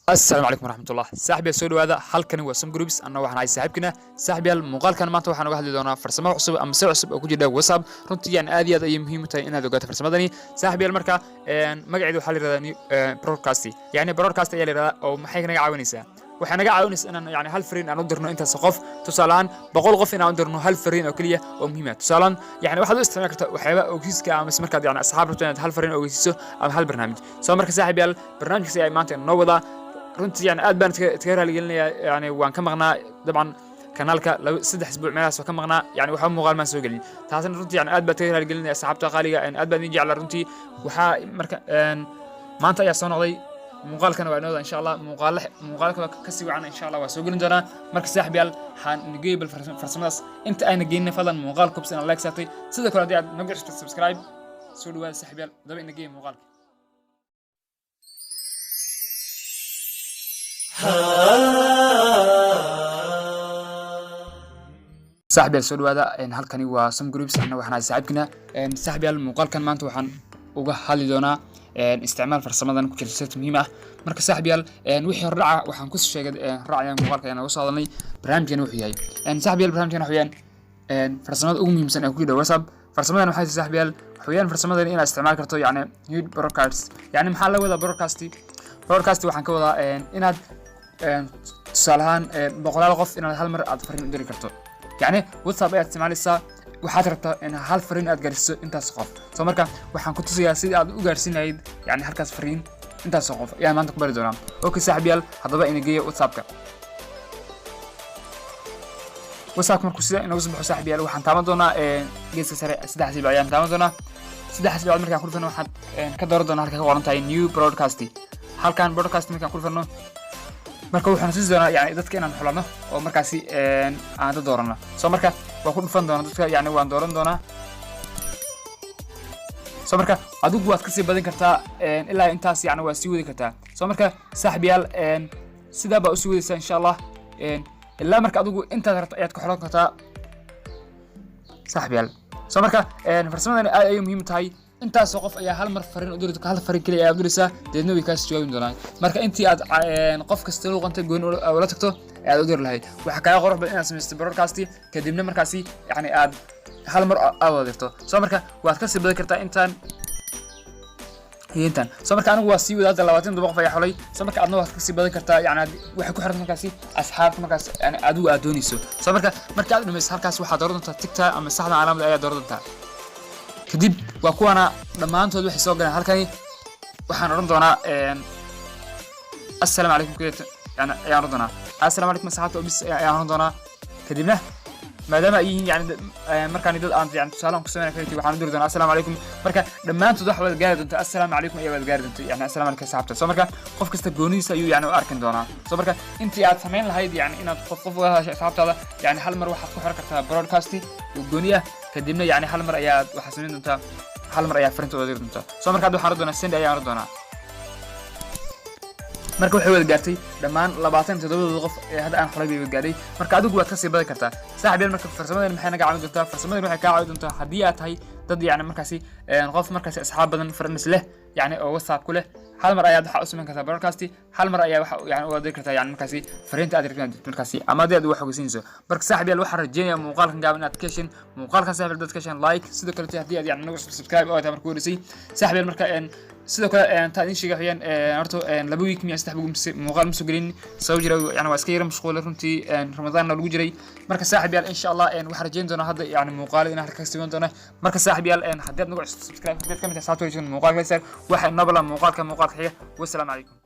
السلام عليكم ورحمة الله صاحبي سودو هذا halkani waa Sam Groups anna waxaan ahay saaxiibkina saaxiibayaal muuqaalkan maanta waxaan uga hadli doonaa farsamo cusub ama sir cusub oo ku jira WhatsApp runtii aan aad iyo aad ay muhiim u tahay inaad ogaato farsamadani saaxiibayaal marka magaceedu waxa la yiraahdaa broadcast yani broadcast ayaa la yiraahdaa oo maxay naga caawinaysaa waxay naga caawinaysaa inaan yani hal fariin aan u dirno intaas qof tusaalaan 100 qof inaan u dirno hal fariin oo kaliya oo muhiim ah tusaalaan yani waxaad u isticmaali kartaa waxyaabo ogeysiiska ama markaad yani asxaab rabto inaad hal fariin ogeysiiso ama hal barnaamij soo marka saaxiibayaal barnaamijkaasi ay maanta noo wada runtii yani aad baan iska raaligelinayaa yani waan ka maqnaa dabcan kanaalka 3 isbuuc meelahaas oo ka maqnaa yani waxa muuqaal maan soo gelin taasina runtii yani aad baan iska raaligelinayaa asxaabta qaaliga aad baan idin jeclaa runtii waxa marka maanta ayaa soo noqday muuqaalkana waa inoo insha Allah muuqaalka ka sii wacan insha Allah waa soo gelin doonaa marka saaxiibayaal waxaan nageybil farsamadaas inta ayna geeyna fadlan muuqaal kubs in like saatay sidoo kale hadii aad nagu cusub subscribe soo dhawaad saaxiibayaal daba in geey muuqaalka صاحبي سو dhawaada halkani waa Sam Groups anna waxaan saaxiibkina saaxiibayaal muuqaalkan maanta waxaan uga hadli doonaa isticmaal farsamadan ku jirta set muhiim ah marka saaxiibayaal wixii hordhaca waxaan ku sheegay raacayaan muuqaalka ayaan uga soo hadalnay barnaamijkan wuxuu yahay saaxiibayaal barnaamijkan wuxuu yahay farsamada ugu muhiimsan ee ku jira WhatsApp farsamadan waxay saaxiibayaal wuxuu farsamadan inaad isticmaal karto yani new broadcast yani maxaa la wada broadcast waxaan ka wadaa inaad tusalahan boqolaal qof inaad hal mar aad fariin u diri karto يعني WhatsApp aad isticmaalaysaa waxaad rabtaa in hal fariin aad gaarsiiso intaas qof soo marka waxaan ku tusayaa sidii aad u gaarsiinayd yani halkaas fariin intaas qof ayaan maanta ku bari doonaa okay saaxiibayaal hadaba in geeyo WhatsApp-ka markuu sida inoo soo baxo saaxiibayaal waxaan taaban doonaa geeska sare 3 xisbi ayaan taaban doonaa 3 xisbi markaan ku dhufano waxaan ka dooran doonaa halka ka qoran tahay new broadcast halkan broadcast markaan ku dhufano marka waxaan sii doonaa yani dadka inaan xulano oo markaasi aan doorano soo marka waa ku dhufan doonaa dadka yani waan dooran doonaa soo marka adigu waad ka sii badin kartaa ilaa intaas yani waa sii wadi kartaa soo marka saaxiibayaal sida baa u sii wadaysaa insha Allah ilaa marka adigu intaad rabto ayaad ku xulan kartaa saaxiibayaal soo marka farsamadani aad ay muhiim tahay intaas qof ayaa hal mar fariin u dirto hal fariin kaliya aad diraysaa deedna way kaas jawaabin doonaan marka intii aad qof kasta loo qantay goon oo la tagto aad u dir lahayd waxa kaaga qurux badan inaad samaysto broadcast kadibna markaasi yani aad hal mar aad dirto soo marka waad ka sii badan kartaa intaan soo marka anigu waa sii wadaada 20 qof ayaa xulay soo marka aadna waad ka sii badan kartaa yani waxa ku xiran markaasi asxaabta markaas yani adigu aad doonayso soo marka aad dhamayso halkaas waxaad dooran doontaa TikTok ama saxda calaamad ayaa dooran doontaa kadib waa kuwana dhamaantood waxay soo galeen halkani waxaan oran doonaa assalaamu calaykum yani ayaan oran doonaa assalaamu calaykum saxaabta bis ayaan oran doonaa kadibna maadaama ay yihiin yani markaan dad aan yani tusaalaan ku sameeyay kaliya waxaan u diri doonaa assalaamu calaykum marka dhamaantood wax wada gaari doonta assalaamu calaykum ayaa wada gaari doonta yani assalaamu calaykum saxaabta soo marka qof kasta gooniisa ayuu yani u arkin doonaa soo marka intii aad sameyn lahayd yani inaad qof uga hadasho saxaabtaada yani hal mar waxaad ku xir kartaa broadcast gooniya kadibna yani hal mar ayaa waxa sameyn doonta hal mar ayaa fariinta wada doonta soo marka waxaan doonaa send ayaan doonaa marka waxay wada gaartay dhamaan 27 qof ee hadda aan xulay bay wada gaaray marka adigu waad ka sii badan kartaa saaxiibayaal marka farsamadani maxay naga caawin doontaa farsamadani waxay ka caawin doontaa haddii aad tahay dad yani markaasi qof markaasi asxaab badan fariin leh yani oo WhatsApp ku leh hal mar ayaad waxa u sameyn kartaa broadcast hal mar ayaa waxa yani u wada kartaa yani markaasi fariinta aad rabto markaasi ama aad wax ogeysiinayso marka saaxiibayaal waxaan rajeynayaa muuqaalkan gaaban inaad ka heshin muuqaalkan saaxiibayaal dadka heshin like sidoo kale haddii aad yani nagu subscribe oo aad marka wareysay saaxiibayaal marka sidoo kale ta idin sheegayaan horto 2 week miya 3 muuqaal ma soo gelin soo jira yani waa iska yar mashquul runtii Ramadaan lagu jiray marka saaxiibayaal insha Allah waxaan rajeyn doonaa hadda yani muuqaal in halka ka siman doona marka saaxiibayaal haddii aad nagu subscribe kamid tahay saacad muuqaalka waxa nabala muuqaalka xiga wassalaamu calaykum